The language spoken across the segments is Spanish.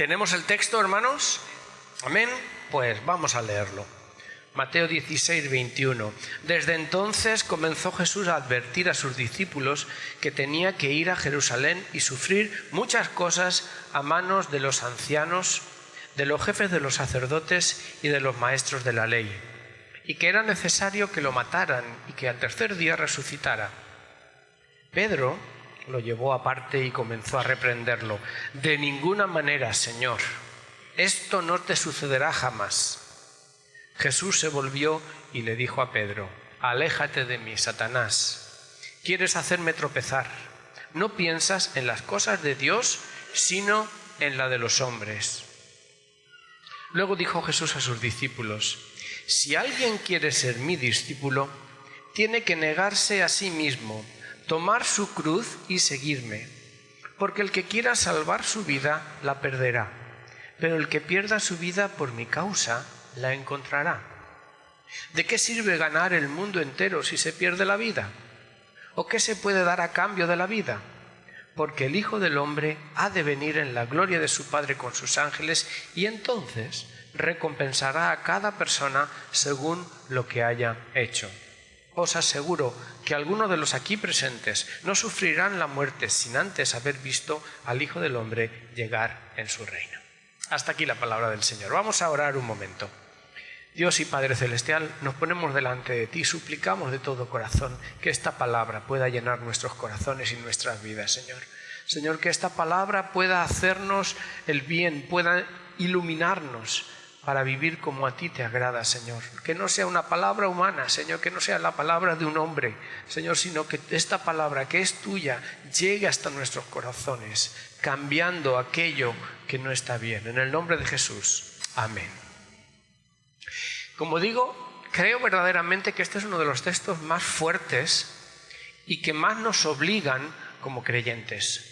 ¿Tenemos el texto, hermanos? Amén. Pues vamos a leerlo. Mateo 16, 21. Desde entonces comenzó Jesús a advertir a sus discípulos que tenía que ir a Jerusalén y sufrir muchas cosas a manos de los ancianos, de los jefes de los sacerdotes y de los maestros de la ley, y que era necesario que lo mataran y que al tercer día resucitara. Pedro lo llevó aparte y comenzó a reprenderlo. «De ninguna manera, Señor, esto no te sucederá jamás». Jesús se volvió y le dijo a Pedro: «Aléjate de mí, Satanás. Quieres hacerme tropezar. No piensas en las cosas de Dios, sino en la de los hombres». Luego dijo Jesús a sus discípulos: «Si alguien quiere ser mi discípulo, tiene que negarse a sí mismo, tomar su cruz y seguirme. Porque el que quiera salvar su vida, la perderá. Pero el que pierda su vida por mi causa, la encontrará. ¿De qué sirve ganar el mundo entero si se pierde la vida? ¿O qué se puede dar a cambio de la vida? Porque el Hijo del Hombre ha de venir en la gloria de su Padre con sus ángeles, y entonces recompensará a cada persona según lo que haya hecho. Os aseguro que algunos de los aquí presentes no sufrirán la muerte sin antes haber visto al Hijo del Hombre llegar en su reino». Hasta aquí la palabra del Señor. Vamos a orar un momento. Dios y Padre Celestial, nos ponemos delante de ti y suplicamos de todo corazón que esta palabra pueda llenar nuestros corazones y nuestras vidas, Señor. Señor, que esta palabra pueda hacernos el bien, pueda iluminarnos para vivir como a ti te agrada, Señor. Que no sea una palabra humana, Señor, que no sea la palabra de un hombre, Señor, sino que esta palabra que es tuya llegue hasta nuestros corazones, cambiando aquello que no está bien. En el nombre de Jesús. Amén. Como digo, creo verdaderamente que este es uno de los textos más fuertes y que más nos obligan como creyentes.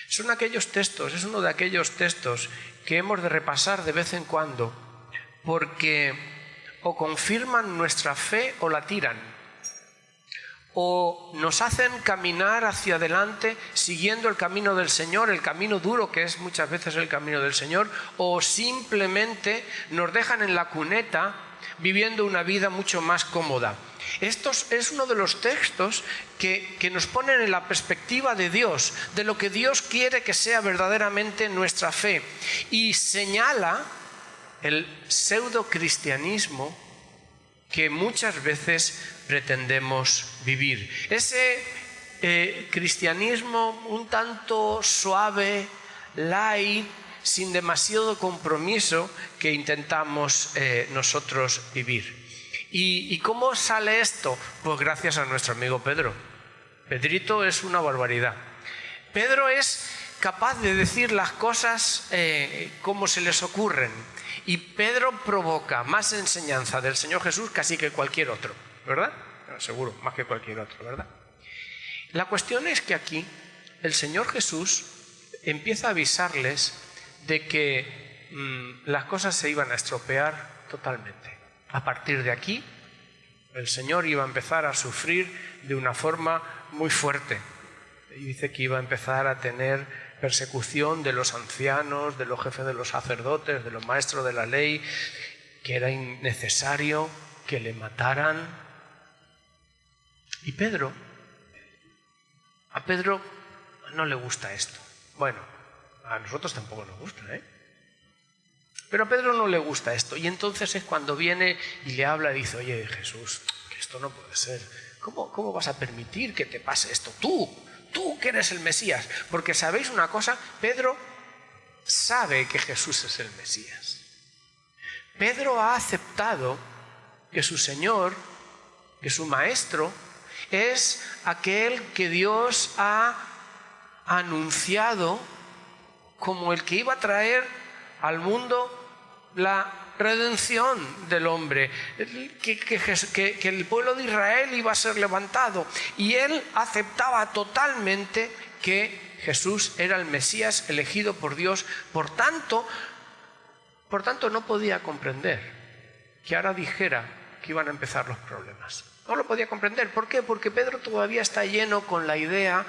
Son aquellos textos, es uno de aquellos textos que hemos de repasar de vez en cuando, porque o confirman nuestra fe o la tiran, o nos hacen caminar hacia adelante siguiendo el camino del Señor, el camino duro que es muchas veces el camino del Señor, o simplemente nos dejan en la cuneta viviendo una vida mucho más cómoda. Esto es uno de los textos que nos ponen en la perspectiva de Dios, de lo que Dios quiere que sea verdaderamente nuestra fe, y señala el pseudo-cristianismo que muchas veces pretendemos vivir. Ese cristianismo un tanto suave, light, sin demasiado compromiso que intentamos nosotros vivir. ¿Y cómo sale esto? Pues gracias a nuestro amigo Pedro. Pedrito es una barbaridad. Pedro es capaz de decir las cosas como se les ocurren. Y Pedro provoca más enseñanza del Señor Jesús casi que cualquier otro, ¿verdad? Seguro, más que cualquier otro, ¿verdad? La cuestión es que aquí el Señor Jesús empieza a avisarles de que las cosas se iban a estropear totalmente. A partir de aquí, el Señor iba a empezar a sufrir de una forma muy fuerte. Y dice que iba a empezar a tener persecución de los ancianos, de los jefes de los sacerdotes, de los maestros de la ley, que era innecesario que le mataran. Y a Pedro no le gusta esto. Bueno, a nosotros tampoco nos gusta, ¿eh? Pero a Pedro no le gusta esto, y entonces es cuando viene y le habla y dice: «Oye, Jesús, que esto no puede ser. ¿Cómo vas a permitir que te pase esto? Tú que eres el Mesías». Porque ¿sabéis una cosa? Pedro sabe que Jesús es el Mesías. Pedro ha aceptado que su Señor, que su Maestro, es aquel que Dios ha anunciado como el que iba a traer al mundo la redención del hombre, que el pueblo de Israel iba a ser levantado, y él aceptaba totalmente que Jesús era el Mesías elegido por Dios. Por tanto no podía comprender que ahora dijera que iban a empezar los problemas. No lo podía comprender. ¿Por qué? Porque Pedro todavía está lleno con la idea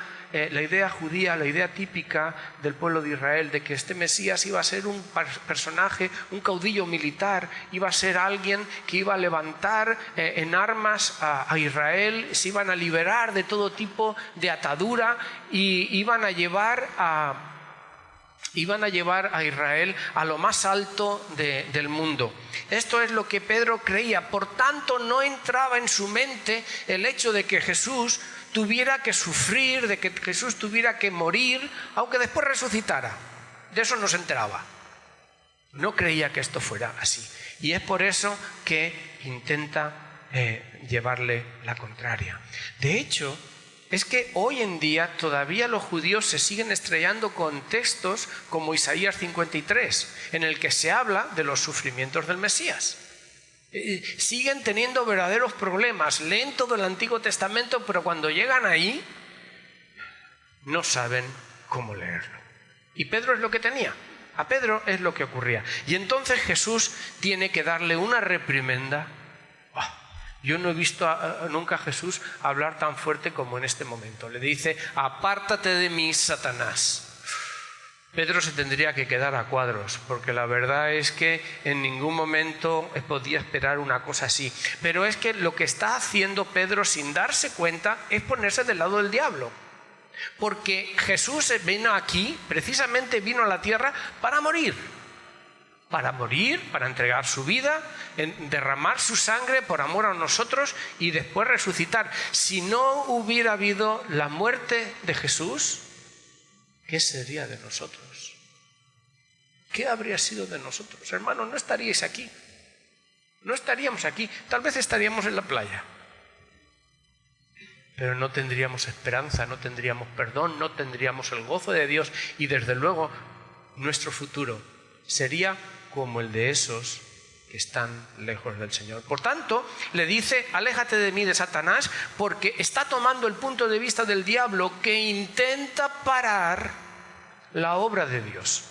la idea judía, la idea típica del pueblo de Israel, de que este Mesías iba a ser un personaje, un caudillo militar, iba a ser alguien que iba a levantar en armas a Israel, se iban a liberar de todo tipo de atadura y iban a llevar a Israel a lo más alto del mundo. Esto es lo que Pedro creía. Por tanto, no entraba en su mente el hecho de que Jesús tuviera que sufrir, de que Jesús tuviera que morir, aunque después resucitara. De eso no se enteraba. No creía que esto fuera así. Y es por eso que intenta llevarle la contraria. De hecho, es que hoy en día todavía los judíos se siguen estrellando con textos como Isaías 53, en el que se habla de los sufrimientos del Mesías. Siguen teniendo verdaderos problemas, leen todo el Antiguo Testamento, pero cuando llegan ahí no saben cómo leerlo. Y Pedro es lo que tenía, a Pedro es lo que ocurría. Y entonces Jesús tiene que darle una reprimenda. Yo no he visto nunca a Jesús hablar tan fuerte como en este momento. Le dice: apártate de mí, Satanás. Pedro se tendría que quedar a cuadros, porque la verdad es que en ningún momento podía esperar una cosa así. Pero es que lo que está haciendo Pedro sin darse cuenta es ponerse del lado del diablo. Porque Jesús vino aquí, precisamente vino a la tierra para morir, para entregar su vida, derramar su sangre por amor a nosotros y después resucitar. Si no hubiera habido la muerte de Jesús, ¿qué sería de nosotros? ¿Qué habría sido de nosotros? Hermanos, no estaríais aquí. No estaríamos aquí. Tal vez estaríamos en la playa. Pero no tendríamos esperanza, no tendríamos perdón, no tendríamos el gozo de Dios y desde luego nuestro futuro sería como el de esos que están lejos del Señor. Por tanto, le dice: aléjate de mí, de Satanás, porque está tomando el punto de vista del diablo, que intenta parar la obra de Dios.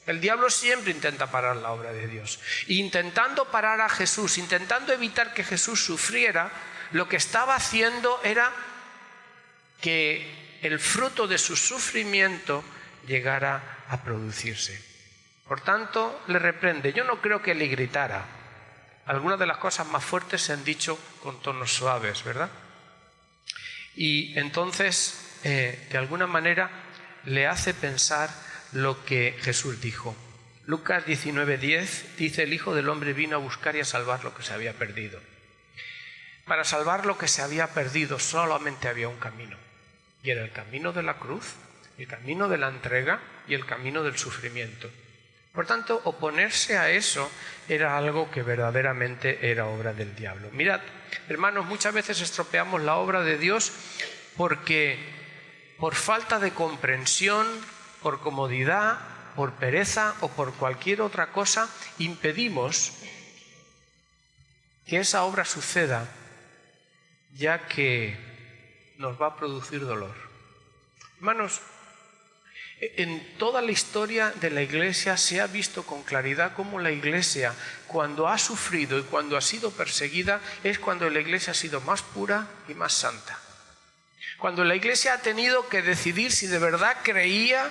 El diablo siempre intenta parar la obra de Dios. Intentando parar a Jesús, intentando evitar que Jesús sufriera, lo que estaba haciendo era que el fruto de su sufrimiento llegara a producirse. Por tanto, le reprende. Yo no creo que le gritara. Algunas de las cosas más fuertes se han dicho con tonos suaves, ¿verdad? Y entonces, de alguna manera, le hace pensar lo que Jesús dijo. Lucas 19:10 dice: el Hijo del Hombre vino a buscar y a salvar lo que se había perdido. Para salvar lo que se había perdido solamente había un camino. Y era el camino de la cruz, el camino de la entrega y el camino del sufrimiento. Por tanto, oponerse a eso era algo que verdaderamente era obra del diablo. Mirad, hermanos, muchas veces estropeamos la obra de Dios porque por falta de comprensión, por comodidad, por pereza o por cualquier otra cosa, impedimos que esa obra suceda, ya que nos va a producir dolor. Hermanos, en toda la historia de la Iglesia se ha visto con claridad cómo la Iglesia, cuando ha sufrido y cuando ha sido perseguida, es cuando la Iglesia ha sido más pura y más santa. Cuando la Iglesia ha tenido que decidir si de verdad creía,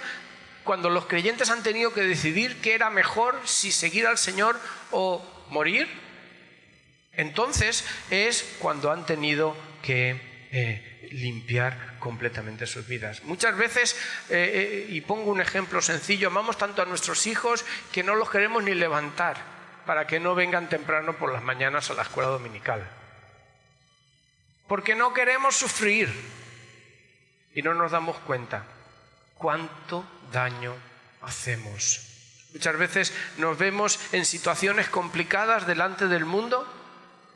cuando los creyentes han tenido que decidir qué era mejor, si seguir al Señor o morir, entonces es cuando han tenido que limpiar completamente sus vidas. Muchas veces, y pongo un ejemplo sencillo, amamos tanto a nuestros hijos que no los queremos ni levantar para que no vengan temprano por las mañanas a la escuela dominical. Porque no queremos sufrir y no nos damos cuenta cuánto daño hacemos. Muchas veces nos vemos en situaciones complicadas delante del mundo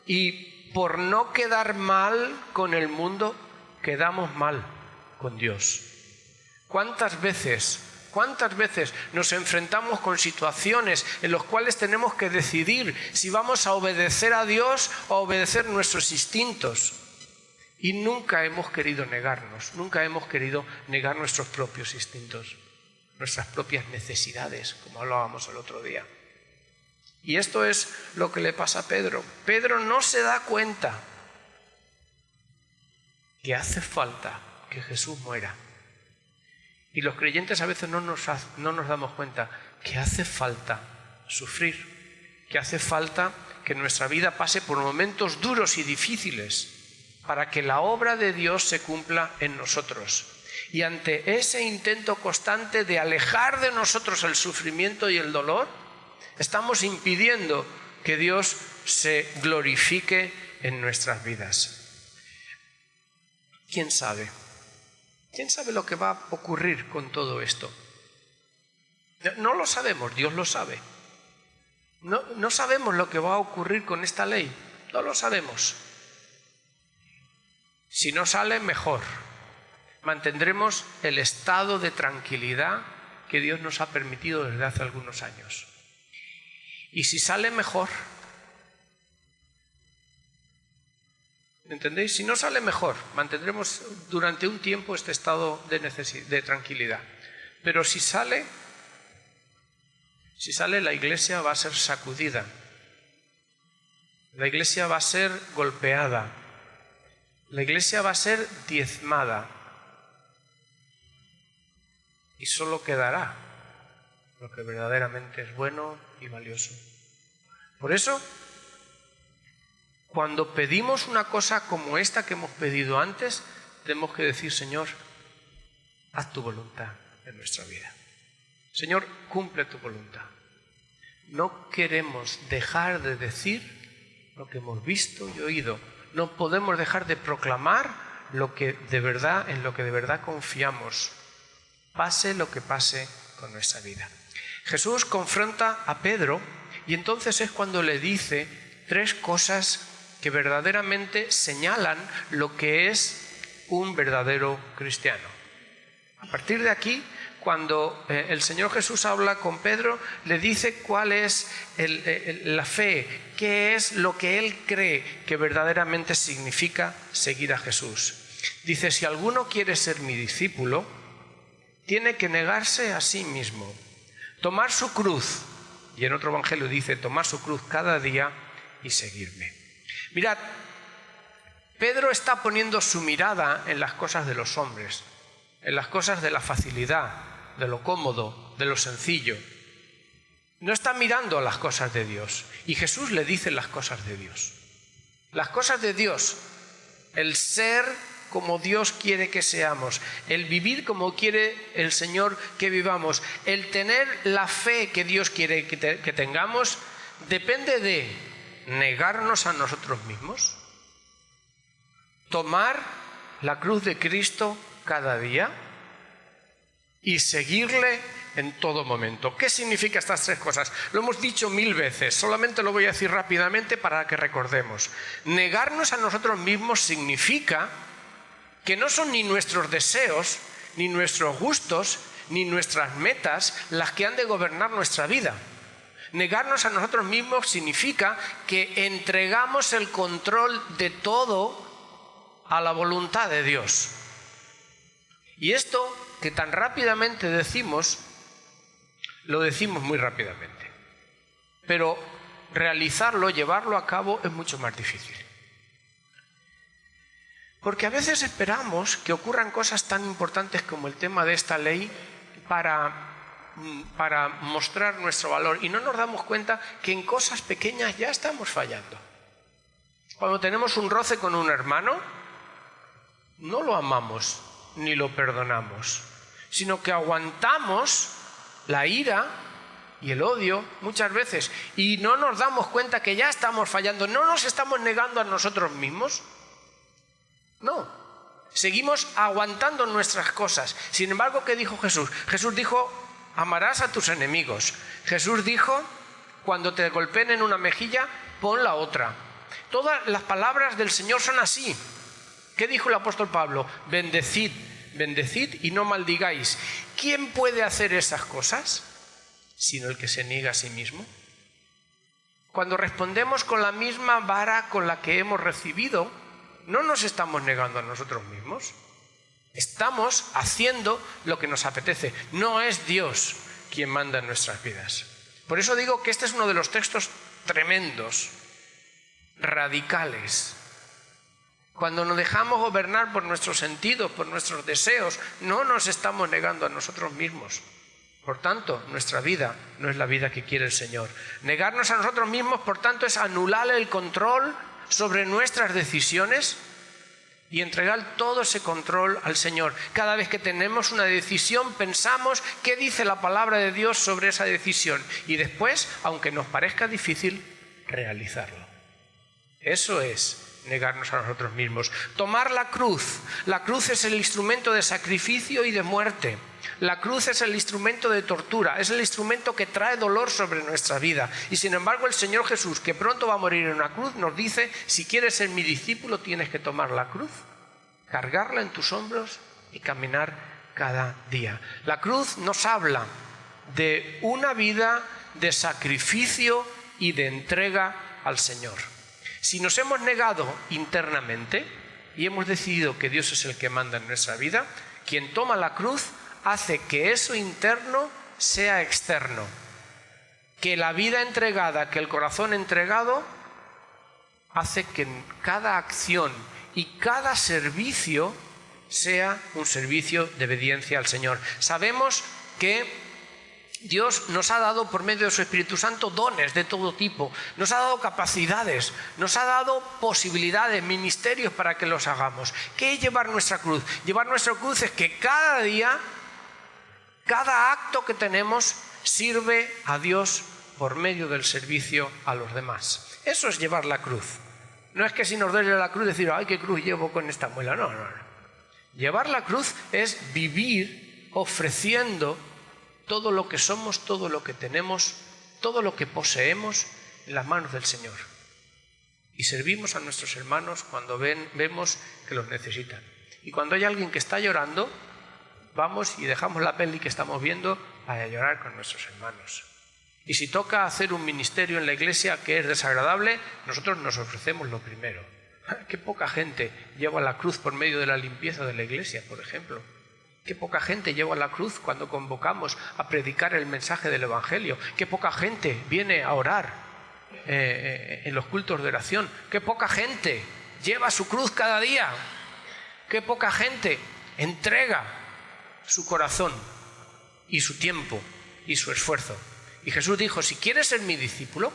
y por no quedar mal con el mundo, quedamos mal con Dios. ¿Cuántas veces nos enfrentamos con situaciones en las cuales tenemos que decidir si vamos a obedecer a Dios o a obedecer nuestros instintos? Y nunca hemos querido negarnos, nunca hemos querido negar nuestros propios instintos, nuestras propias necesidades, como hablábamos el otro día. Y esto es lo que le pasa a Pedro. Pedro no se da cuenta que hace falta que Jesús muera. Y los creyentes a veces no nos damos cuenta que hace falta sufrir, que hace falta que nuestra vida pase por momentos duros y difíciles para que la obra de Dios se cumpla en nosotros. Y ante ese intento constante de alejar de nosotros el sufrimiento y el dolor, estamos impidiendo que Dios se glorifique en nuestras vidas. ¿Quién sabe? ¿Quién sabe lo que va a ocurrir con todo esto? No lo sabemos, Dios lo sabe. No sabemos lo que va a ocurrir con esta ley, no lo sabemos. Si no sale, mejor. Mantendremos el estado de tranquilidad que Dios nos ha permitido desde hace algunos años. Y si sale, mejor. ¿Entendéis? Si no sale, mejor. Mantendremos durante un tiempo este estado de tranquilidad. Pero si sale, la Iglesia va a ser sacudida. La Iglesia va a ser golpeada. La Iglesia va a ser diezmada. Y solo quedará lo que verdaderamente es bueno y valioso. Por eso, cuando pedimos una cosa como esta que hemos pedido antes, tenemos que decir: Señor, haz tu voluntad en nuestra vida. Señor, cumple tu voluntad. No queremos dejar de decir lo que hemos visto y oído. No podemos dejar de proclamar en lo que de verdad confiamos, pase lo que pase con nuestra vida. Jesús confronta a Pedro y entonces es cuando le dice tres cosas que verdaderamente señalan lo que es un verdadero cristiano. A partir de aquí, cuando el Señor Jesús habla con Pedro, le dice cuál es la fe, qué es lo que él cree que verdaderamente significa seguir a Jesús. Dice: si alguno quiere ser mi discípulo, tiene que negarse a sí mismo, tomar su cruz, y en otro evangelio dice tomar su cruz cada día y seguirme. Mirad, Pedro está poniendo su mirada en las cosas de los hombres, en las cosas de la facilidad, de lo cómodo, de lo sencillo. No está mirando a las cosas de Dios. Y Jesús le dice las cosas de Dios. Las cosas de Dios, el ser como Dios quiere que seamos, el vivir como quiere el Señor que vivamos, el tener la fe que Dios quiere que tengamos, depende de negarnos a nosotros mismos, tomar la cruz de Cristo cada día y seguirle en todo momento. ¿Qué significa estas tres cosas? Lo hemos dicho 1000 veces, solamente lo voy a decir rápidamente para que recordemos. Negarnos a nosotros mismos significa que no son ni nuestros deseos, ni nuestros gustos, ni nuestras metas las que han de gobernar nuestra vida. Negarnos a nosotros mismos significa que entregamos el control de todo a la voluntad de Dios. Y esto que tan rápidamente decimos, lo decimos muy rápidamente. Pero realizarlo, llevarlo a cabo, es mucho más difícil. Porque a veces esperamos que ocurran cosas tan importantes como el tema de esta ley para mostrar nuestro valor, y no nos damos cuenta que en cosas pequeñas ya estamos fallando. Cuando tenemos un roce con un hermano, no lo amamos ni lo perdonamos, sino que aguantamos la ira y el odio muchas veces y no nos damos cuenta que ya estamos fallando. No nos estamos negando a nosotros mismos, no, seguimos aguantando nuestras cosas. Sin embargo, ¿qué dijo Jesús? Jesús dijo: amarás a tus enemigos. Jesús dijo: cuando te golpeen en una mejilla, pon la otra. Todas las palabras del Señor son así. ¿Qué dijo el apóstol Pablo? Bendecid, bendecid y no maldigáis. ¿Quién puede hacer esas cosas sino el que se niega a sí mismo? Cuando respondemos con la misma vara con la que hemos recibido, no nos estamos negando a nosotros mismos. Estamos haciendo lo que nos apetece. No es Dios quien manda en nuestras vidas. Por eso digo que este es uno de los textos tremendos, radicales, Cuando nos dejamos gobernar por nuestros sentidos, por nuestros deseos, no nos estamos negando a nosotros mismos. Por tanto, nuestra vida no es la vida que quiere el Señor. Negarnos a nosotros mismos, por tanto, es anular el control sobre nuestras decisiones y entregar todo ese control al Señor. Cada vez que tenemos una decisión, pensamos qué dice la palabra de Dios sobre esa decisión y después, aunque nos parezca difícil, realizarlo. Eso es negarnos a nosotros mismos. Tomar la cruz. La cruz es el instrumento de sacrificio y de muerte. La cruz es el instrumento de tortura, es el instrumento que trae dolor sobre nuestra vida. Y sin embargo el Señor Jesús, que pronto va a morir en una cruz, nos dice: si quieres ser mi discípulo tienes que tomar la cruz, cargarla en tus hombros y caminar cada día. La cruz nos habla de una vida de sacrificio y de entrega al Señor. Si nos hemos negado internamente y hemos decidido que Dios es el que manda en nuestra vida, quien toma la cruz hace que eso interno sea externo, que la vida entregada, que el corazón entregado, hace que cada acción y cada servicio sea un servicio de obediencia al Señor. Sabemos que Dios nos ha dado por medio de su Espíritu Santo dones de todo tipo, nos ha dado capacidades, nos ha dado posibilidades, ministerios para que los hagamos. ¿Qué es llevar nuestra cruz? Llevar nuestra cruz es que cada día, cada acto que tenemos sirve a Dios por medio del servicio a los demás. Eso es llevar la cruz. No es que si nos duele la cruz decir: ¡ay, qué cruz llevo con esta muela! No. Llevar la cruz es vivir ofreciendo todo lo que somos, todo lo que tenemos, todo lo que poseemos en las manos del Señor. Y servimos a nuestros hermanos cuando vemos que los necesitan. Y cuando hay alguien que está llorando, vamos y dejamos la peli que estamos viendo para llorar con nuestros hermanos. Y si toca hacer un ministerio en la iglesia que es desagradable, nosotros nos ofrecemos lo primero. Qué poca gente lleva la cruz por medio de la limpieza de la iglesia, por ejemplo. Qué poca gente lleva la cruz cuando convocamos a predicar el mensaje del Evangelio. Qué poca gente viene a orar en los cultos de oración. Qué poca gente lleva su cruz cada día. Qué poca gente entrega su corazón y su tiempo y su esfuerzo. Y Jesús dijo: si quieres ser mi discípulo,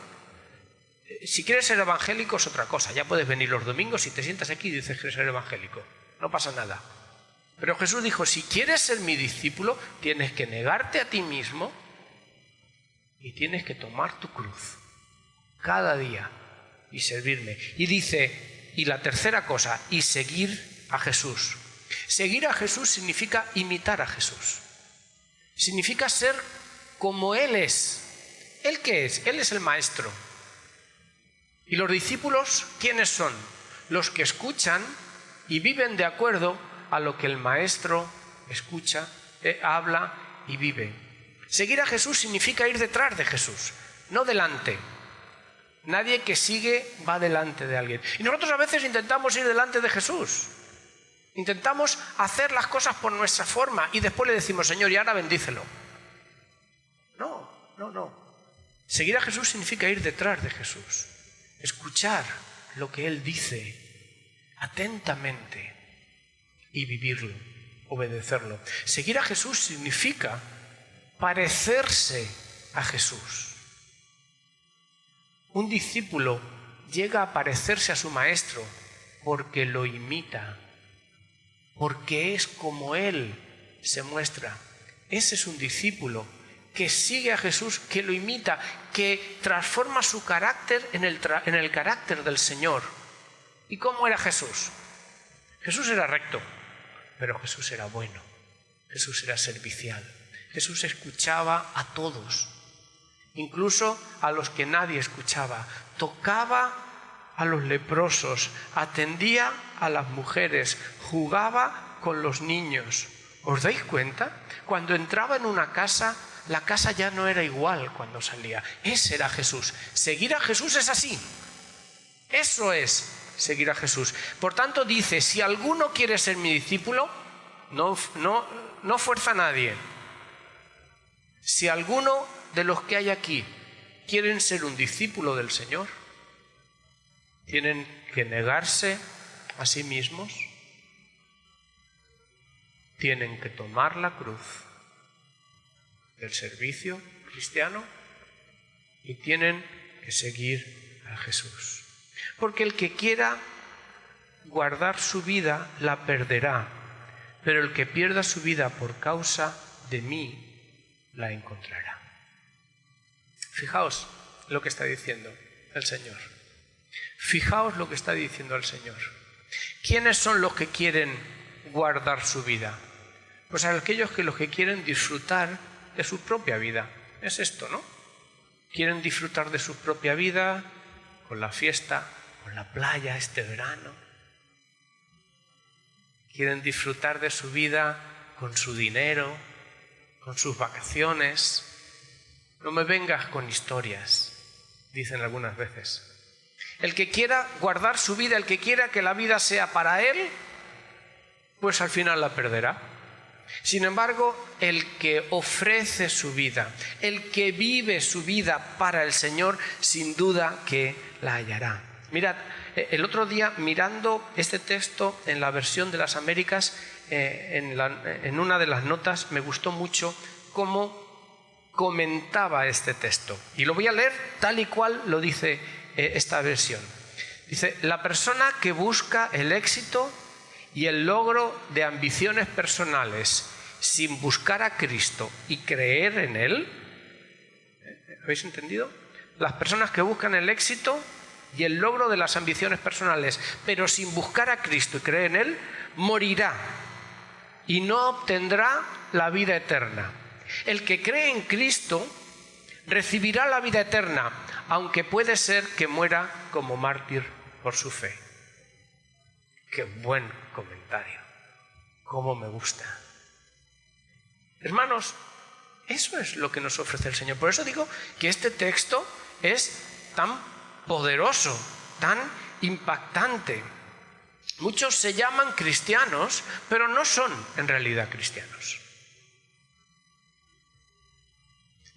si quieres ser evangélico es otra cosa. Ya puedes venir los domingos y te sientas aquí y dices que quieres ser evangélico. No pasa nada. Pero Jesús dijo: si quieres ser mi discípulo, tienes que negarte a ti mismo y tienes que tomar tu cruz cada día y servirme. Y dice, y la tercera cosa, y seguir a Jesús. Seguir a Jesús significa imitar a Jesús. Significa ser como Él es. ¿Él qué es? Él es el Maestro. ¿Y los discípulos quiénes son? Los que escuchan y viven de acuerdo a lo que el Maestro escucha, habla y vive. Seguir a Jesús significa ir detrás de Jesús, no delante. Nadie que sigue va delante de alguien. Y nosotros a veces intentamos ir delante de Jesús. Intentamos hacer las cosas por nuestra forma y después le decimos: Señor, y ahora bendícelo. No. Seguir a Jesús significa ir detrás de Jesús. Escuchar lo que Él dice atentamente y vivirlo, obedecerlo. Seguir a Jesús significa parecerse a Jesús. Un discípulo llega a parecerse a su maestro porque lo imita, porque es como Él se muestra. Ese es un discípulo que sigue a Jesús, que lo imita, que transforma su carácter en el carácter del Señor. ¿Y cómo era Jesús? Jesús era recto, pero Jesús era bueno. Jesús era servicial. Jesús escuchaba a todos, incluso a los que nadie escuchaba. Tocaba a los leprosos, atendía a las mujeres, jugaba con los niños. ¿Os dais cuenta? Cuando entraba en una casa, la casa ya no era igual cuando salía. Ese era Jesús. Seguir a Jesús es así. Eso es seguir a Jesús. Por tanto dice: si alguno quiere ser mi discípulo, no fuerza a nadie. Si alguno de los que hay aquí quieren ser un discípulo del Señor, tienen que negarse a sí mismos, tienen que tomar la cruz del servicio cristiano y tienen que seguir a Jesús. Porque el que quiera guardar su vida la perderá, pero el que pierda su vida por causa de mí la encontrará. Fijaos lo que está diciendo el Señor. Fijaos lo que está diciendo el Señor. ¿Quiénes son los que quieren guardar su vida? Pues aquellos que los que quieren disfrutar de su propia vida. Es esto, ¿no? Quieren disfrutar de su propia vida con la fiesta, con la playa este verano. Quieren disfrutar de su vida con su dinero, con sus vacaciones. No me vengas con historias, dicen algunas veces. El que quiera guardar su vida, el que quiera que la vida sea para él, pues al final la perderá. Sin embargo, el que ofrece su vida, el que vive su vida para el Señor, sin duda que la hallará. Mirad, el otro día mirando este texto en la versión de las Américas, en una de las notas me gustó mucho cómo comentaba este texto. Y lo voy a leer tal y cual lo dice esta versión. Dice: la persona que busca el éxito y el logro de ambiciones personales sin buscar a Cristo y creer en Él. ¿Habéis entendido? Las personas que buscan el éxito y el logro de las ambiciones personales, pero sin buscar a Cristo y creer en Él, morirá y no obtendrá la vida eterna. El que cree en Cristo recibirá la vida eterna, aunque puede ser que muera como mártir por su fe. ¡Qué buen comentario! ¡Cómo me gusta! Hermanos, eso es lo que nos ofrece el Señor. Por eso digo que este texto es tan poderoso, tan impactante. Muchos se llaman cristianos, pero no son en realidad cristianos.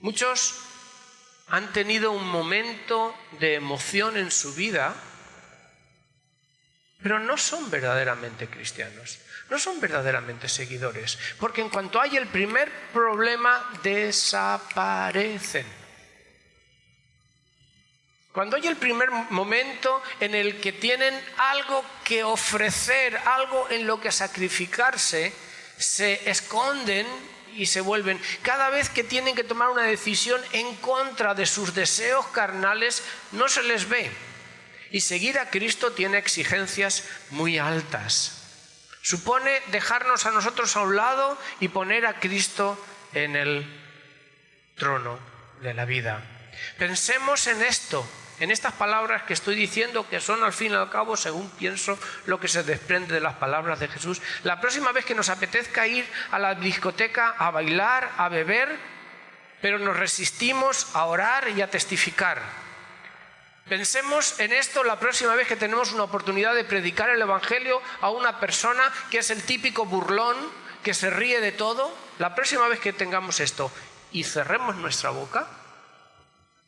Muchos han tenido un momento de emoción en su vida, pero no son verdaderamente cristianos, no son verdaderamente seguidores, porque en cuanto hay el primer problema, desaparecen. Cuando hay el primer momento en el que tienen algo que ofrecer, algo en lo que sacrificarse, se esconden y se vuelven. Cada vez que tienen que tomar una decisión en contra de sus deseos carnales, no se les ve. Y seguir a Cristo tiene exigencias muy altas. Supone dejarnos a nosotros a un lado y poner a Cristo en el trono de la vida. Pensemos en esto, en estas palabras que estoy diciendo, que son al fin y al cabo, según pienso, lo que se desprende de las palabras de Jesús. La próxima vez que nos apetezca ir a la discoteca a bailar, a beber, pero nos resistimos a orar y a testificar. Pensemos en esto la próxima vez que tenemos una oportunidad de predicar el Evangelio a una persona que es el típico burlón, que se ríe de todo. La próxima vez que tengamos esto y cerremos nuestra boca,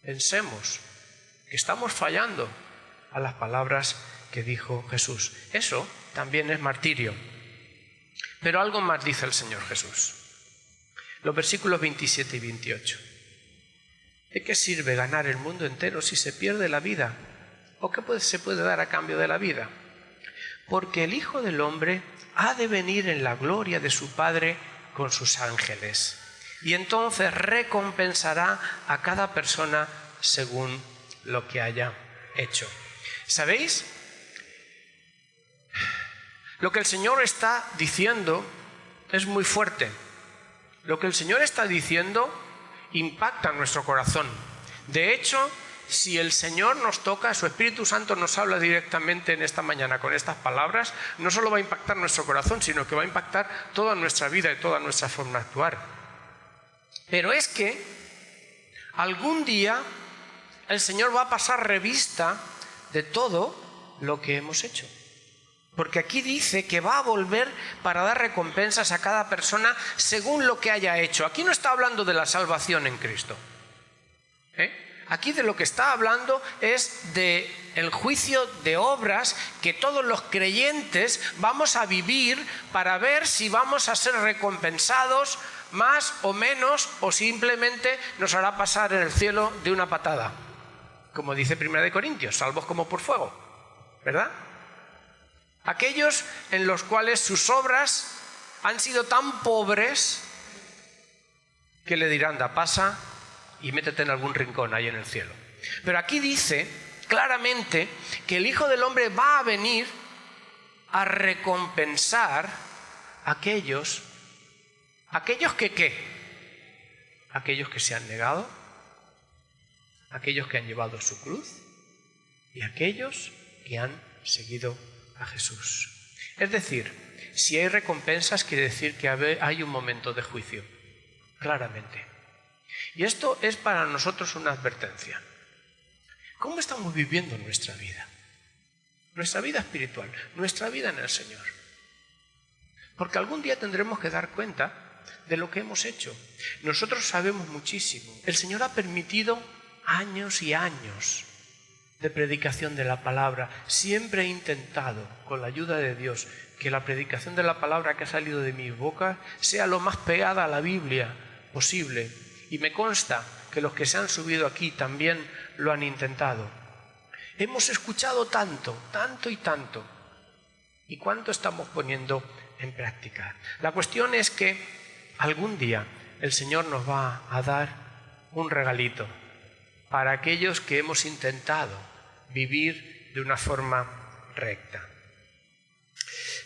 pensemos que estamos fallando a las palabras que dijo Jesús. Eso también es martirio. Pero algo más dice el Señor Jesús. Los versículos 27 y 28. ¿De qué sirve ganar el mundo entero si se pierde la vida? ¿O qué se puede dar a cambio de la vida? Porque el Hijo del Hombre ha de venir en la gloria de su Padre con sus ángeles. Y entonces recompensará a cada persona según lo que haya hecho. ¿Sabéis? Lo que el Señor está diciendo es muy fuerte. Lo que el Señor está diciendo impacta en nuestro corazón. De hecho, si el Señor nos toca, su Espíritu Santo nos habla directamente en esta mañana con estas palabras, no solo va a impactar nuestro corazón, sino que va a impactar toda nuestra vida y toda nuestra forma de actuar. Pero es que algún día el Señor va a pasar revista de todo lo que hemos hecho. Porque aquí dice que va a volver para dar recompensas a cada persona según lo que haya hecho. Aquí no está hablando de la salvación en Cristo. Aquí de lo que está hablando es de el juicio de obras que todos los creyentes vamos a vivir para ver si vamos a ser recompensados más o menos, o simplemente nos hará pasar en el cielo de una patada. Como dice 1 Corintios, salvos como por fuego, ¿verdad? Aquellos en los cuales sus obras han sido tan pobres que le dirán, da, pasa y métete en algún rincón ahí en el cielo. Pero aquí dice claramente que el Hijo del Hombre va a venir a recompensar a aquellos que ¿qué? Aquellos que se han negado, aquellos que han llevado su cruz y aquellos que han seguido a Jesús. Es decir, si hay recompensas, quiere decir que hay un momento de juicio, claramente. Y esto es para nosotros una advertencia. ¿Cómo estamos viviendo nuestra vida? Nuestra vida espiritual, nuestra vida en el Señor. Porque algún día tendremos que dar cuenta de lo que hemos hecho. Nosotros sabemos muchísimo. El Señor ha permitido años y años de predicación de la palabra. Siempre he intentado, con la ayuda de Dios, que la predicación de la palabra que ha salido de mi boca sea lo más pegada a la Biblia posible. Y me consta que los que se han subido aquí también lo han intentado. Hemos escuchado tanto, tanto y tanto. ¿Y cuánto estamos poniendo en práctica? La cuestión es que algún día el Señor nos va a dar un regalito para aquellos que hemos intentado vivir de una forma recta.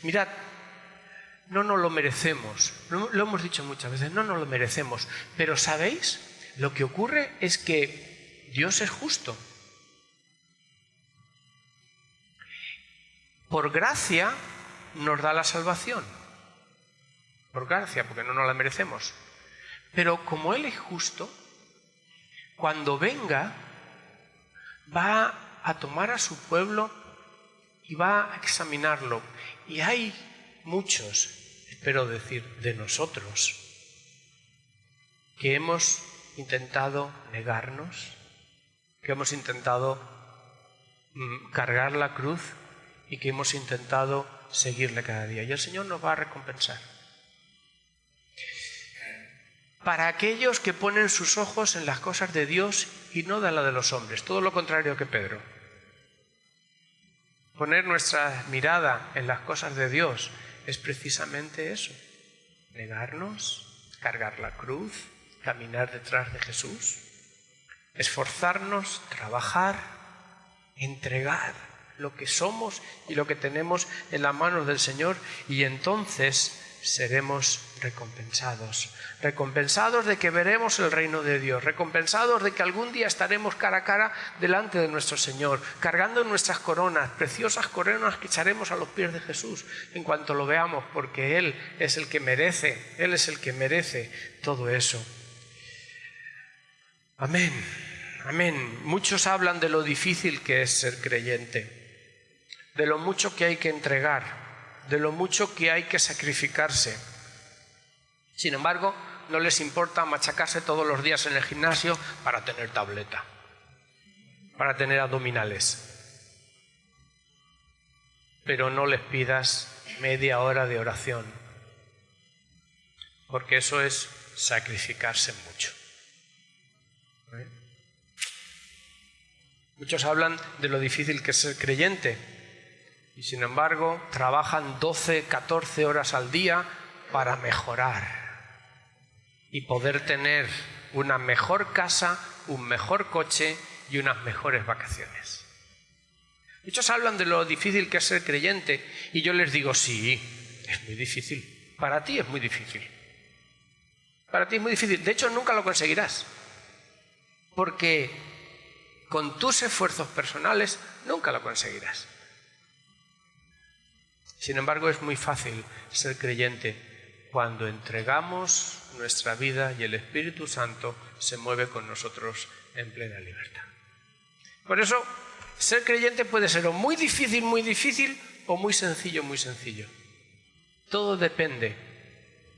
Mirad, no nos lo merecemos, lo hemos dicho muchas veces, no nos lo merecemos, pero ¿sabéis? Lo que ocurre es que Dios es justo. Por gracia nos da la salvación, por gracia, porque no nos la merecemos. Pero como Él es justo, cuando venga, va a tomar a su pueblo y va a examinarlo. Y hay muchos, espero decir, de nosotros, que hemos intentado negarnos, que hemos intentado cargar la cruz y que hemos intentado seguirle cada día. Y el Señor nos va a recompensar. Para aquellos que ponen sus ojos en las cosas de Dios y no de las de los hombres, todo lo contrario que Pedro. Poner nuestra mirada en las cosas de Dios es precisamente eso, negarnos, cargar la cruz, caminar detrás de Jesús, esforzarnos, trabajar, entregar lo que somos y lo que tenemos en las manos del Señor, y entonces seremos recompensados. Recompensados de que veremos el reino de Dios, recompensados de que algún día estaremos cara a cara delante de nuestro Señor, cargando nuestras coronas, preciosas coronas que echaremos a los pies de Jesús en cuanto lo veamos, porque Él es el que merece, Él es el que merece todo eso. Amén, amén. Muchos hablan de lo difícil que es ser creyente, de lo mucho que hay que entregar, de lo mucho que hay que sacrificarse. Sin embargo, no les importa machacarse todos los días en el gimnasio para tener tableta, para tener abdominales. Pero no les pidas media hora de oración, porque eso es sacrificarse mucho. Muchos hablan de lo difícil que es ser creyente y sin embargo trabajan 12, 14 horas al día para mejorar y poder tener una mejor casa, un mejor coche y unas mejores vacaciones. Muchos hablan de lo difícil que es ser creyente y yo les digo, sí, es muy difícil. Para ti es muy difícil. Para ti es muy difícil. De hecho, nunca lo conseguirás. Porque con tus esfuerzos personales nunca lo conseguirás. Sin embargo, es muy fácil ser creyente cuando entregamos nuestra vida y el Espíritu Santo se mueve con nosotros en plena libertad. Por eso, ser creyente puede ser o muy difícil, o muy sencillo, muy sencillo. Todo depende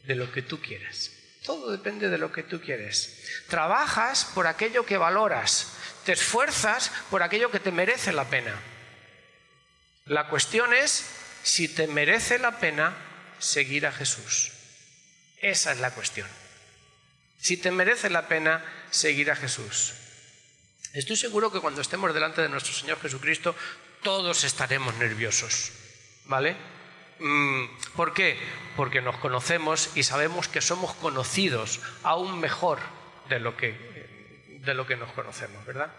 de lo que tú quieras. Todo depende de lo que tú quieres. Trabajas por aquello que valoras. Te esfuerzas por aquello que te merece la pena. La cuestión es si te merece la pena seguir a Jesús. Esa es la cuestión. Si te merece la pena seguir a Jesús. Estoy seguro que cuando estemos delante de nuestro Señor Jesucristo, todos estaremos nerviosos, ¿vale? ¿Por qué? Porque nos conocemos y sabemos que somos conocidos aún mejor de lo que nos conocemos, ¿verdad?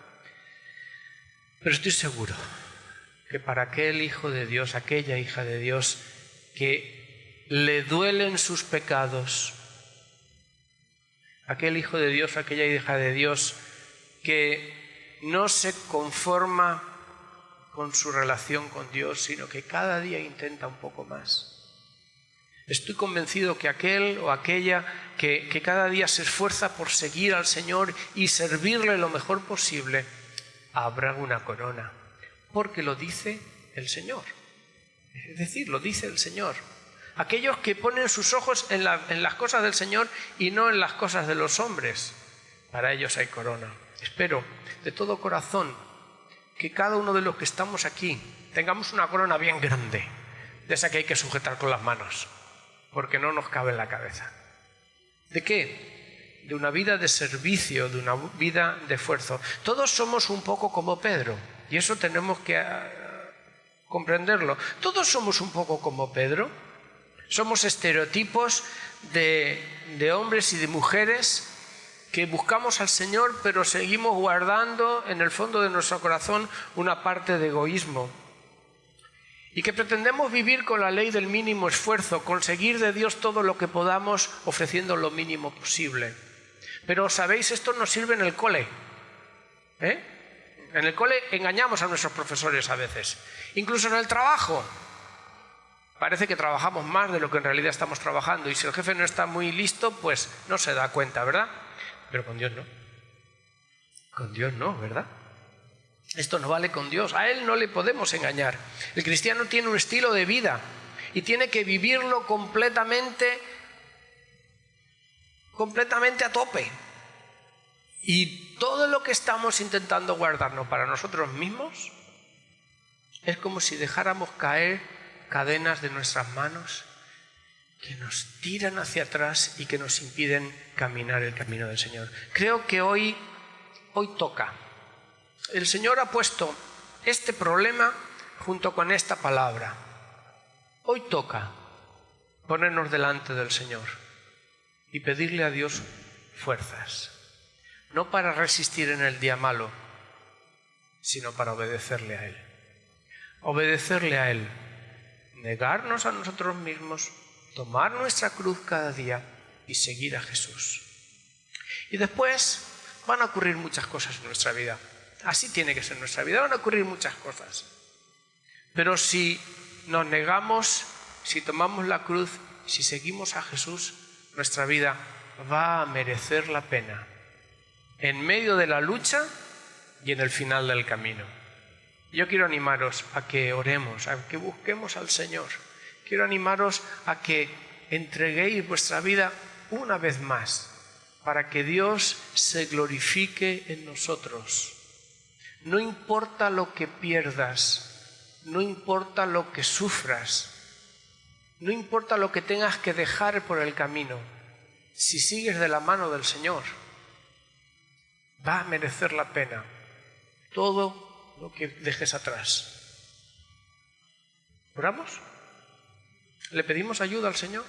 Pero estoy seguro que para aquel hijo de Dios, aquella hija de Dios que le duelen sus pecados, aquel hijo de Dios, aquella hija de Dios que no se conforma con su relación con Dios, sino que cada día intenta un poco más. Estoy convencido que aquel o aquella que cada día se esfuerza por seguir al Señor y servirle lo mejor posible, habrá una corona, porque lo dice el Señor. Es decir, lo dice el Señor. Aquellos que ponen sus ojos en las cosas del Señor y no en las cosas de los hombres, para ellos hay corona. Espero de todo corazón que cada uno de los que estamos aquí tengamos una corona bien grande, de esa que hay que sujetar con las manos, porque no nos cabe en la cabeza. ¿De qué? De una vida de servicio, de una vida de esfuerzo. Todos somos un poco como Pedro, y eso tenemos que comprenderlo. Todos somos un poco como Pedro. Somos estereotipos de hombres y de mujeres que buscamos al Señor, pero seguimos guardando en el fondo de nuestro corazón una parte de egoísmo. Y que pretendemos vivir con la ley del mínimo esfuerzo, conseguir de Dios todo lo que podamos ofreciendo lo mínimo posible. Pero, ¿sabéis? Esto nos sirve en el cole. En el cole engañamos a nuestros profesores a veces. Incluso en el trabajo. Parece que trabajamos más de lo que en realidad estamos trabajando. Y si el jefe no está muy listo, pues no se da cuenta, ¿verdad? Pero con Dios no. Con Dios no, ¿verdad? Esto no vale con Dios. A Él no le podemos engañar. El cristiano tiene un estilo de vida y tiene que vivirlo completamente a tope. Y todo lo que estamos intentando guardarnos para nosotros mismos es como si dejáramos caer cadenas de nuestras manos que nos tiran hacia atrás y que nos impiden caminar el camino del Señor. Creo que hoy toca. El Señor ha puesto este problema junto con esta palabra. Hoy toca ponernos delante del Señor y pedirle a Dios fuerzas. No para resistir en el día malo, sino para obedecerle a Él. Obedecerle a Él. Negarnos a nosotros mismos, tomar nuestra cruz cada día y seguir a Jesús. Y después van a ocurrir muchas cosas en nuestra vida. Así tiene que ser nuestra vida, van a ocurrir muchas cosas. Pero si nos negamos, si tomamos la cruz, si seguimos a Jesús, nuestra vida va a merecer la pena. En medio de la lucha y en el final del camino. Yo quiero animaros a que oremos, a que busquemos al Señor. Quiero animaros a que entreguéis vuestra vida una vez más para que Dios se glorifique en nosotros. No importa lo que pierdas, no importa lo que sufras, no importa lo que tengas que dejar por el camino, si sigues de la mano del Señor, va a merecer la pena todo lo que dejes atrás. ¿Oramos? ¿Le pedimos ayuda al Señor?